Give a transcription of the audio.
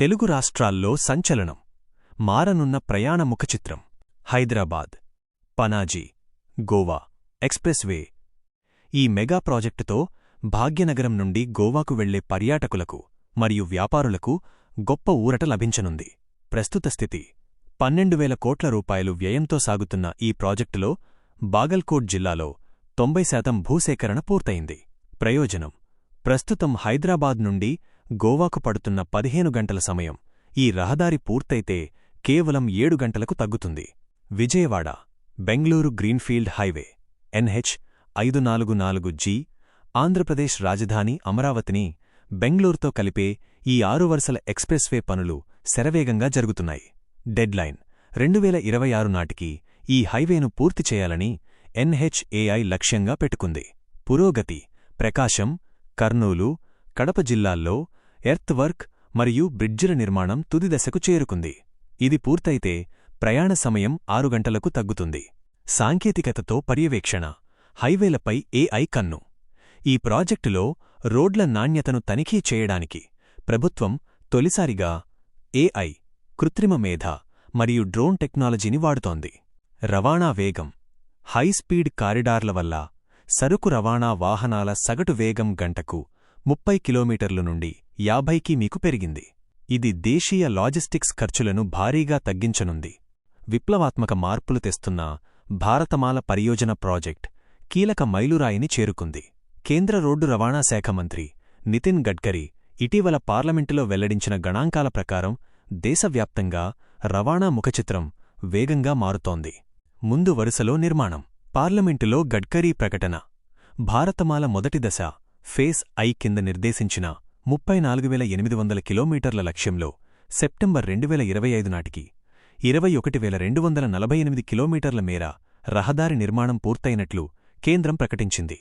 తెలుగు రాష్ట్రాల్లో సంచలనం. మారనున్న ప్రయాణ ముఖచిత్రం. హైదరాబాద్, పనాజీ, గోవా ఎక్స్ప్రెస్వే. ఈ మెగా ప్రాజెక్టుతో భాగ్యనగరం నుండి గోవాకు వెళ్లే పర్యాటకులకు మరియు వ్యాపారులకు గొప్ప ఊరట లభించనుంది. ప్రస్తుత స్థితి: 12,000 కోట్ల రూపాయలు వ్యయంతో సాగుతున్న ఈ ప్రాజెక్టులో బాగల్కోట్ జిల్లాలో 90% భూసేకరణ పూర్తయింది. ప్రయోజనం: ప్రస్తుతం హైదరాబాద్ నుండి గోవాకు పడుతున్న 15 గంటల సమయం ఈ రహదారి పూర్తయితే కేవలం 7 గంటలకు తగ్గుతుంది. Vijayawada, Bengaluru greenfield highway NH-544G Andhra Pradesh రాజధాని అమరావతిని బెంగళూరుతో కలిపే ఈ 6 వరుసల ఎక్స్ప్రెస్వే పనులు శరవేగంగా జరుగుతున్నాయి. డెడ్లైన్: 2026 నాటికి ఈ హైవేను పూర్తి చేయాలని NHAI లక్ష్యంగా పెట్టుకుంది. పురోగతి: ప్రకాశం, కర్నూలు, కడప జిల్లాల్లో ఎర్త్ వర్క్ మరియు బ్రిడ్జిల నిర్మాణం తుది దశకు చేరుకుంది. ఇది పూర్తయితే ప్రయాణ సమయం 6 గంటలకు తగ్గుతుంది. సాంకేతికతతో పర్యవేక్షణ: హైవేలపై AI కన్ను. ఈ ప్రాజెక్టులో రోడ్ల నాణ్యతను తనిఖీ చేయడానికి ప్రభుత్వం తొలిసారిగా AI, కృత్రిమ మేధ మరియు డ్రోన్ టెక్నాలజీని వాడుతోంది. రవాణా వేగం: హైస్పీడ్ కారిడార్ల వల్ల సరుకు రవాణా వాహనాల సగటు వేగం గంటకు 30 కిలోమీటర్లు నుండి 50కి మీకు పెరిగింది. ఇది దేశీయ లాజిస్టిక్స్ ఖర్చులను భారీగా తగ్గించనుంది. విప్లవాత్మక మార్పులు తెస్తున్న భారతమాల పరియోజన ప్రాజెక్ట్ కీలక మైలురాయిని చేరుకుంది. కేంద్ర రోడ్డు రవాణా శాఖ మంత్రి నితిన్ గడ్కరీ ఇటీవల పార్లమెంటులో వెల్లడించిన గణాంకాల ప్రకారం దేశవ్యాప్తంగా రవాణా ముఖచిత్రం వేగంగా మారుతోంది. ముందు వరుసలో నిర్మాణం. పార్లమెంటులో గడ్కరీ ప్రకటన: భారతమాల మొదటి దశ ఫేజ్ I కింద నిర్దేశించిన 34,800 కిలోమీటర్ల లక్ష్యంలో సెప్టెంబర్ 2025 నాటికి 21,248 కిలోమీటర్ల మేర రహదారి నిర్మాణం పూర్తయినట్లు కేంద్రం ప్రకటించింది.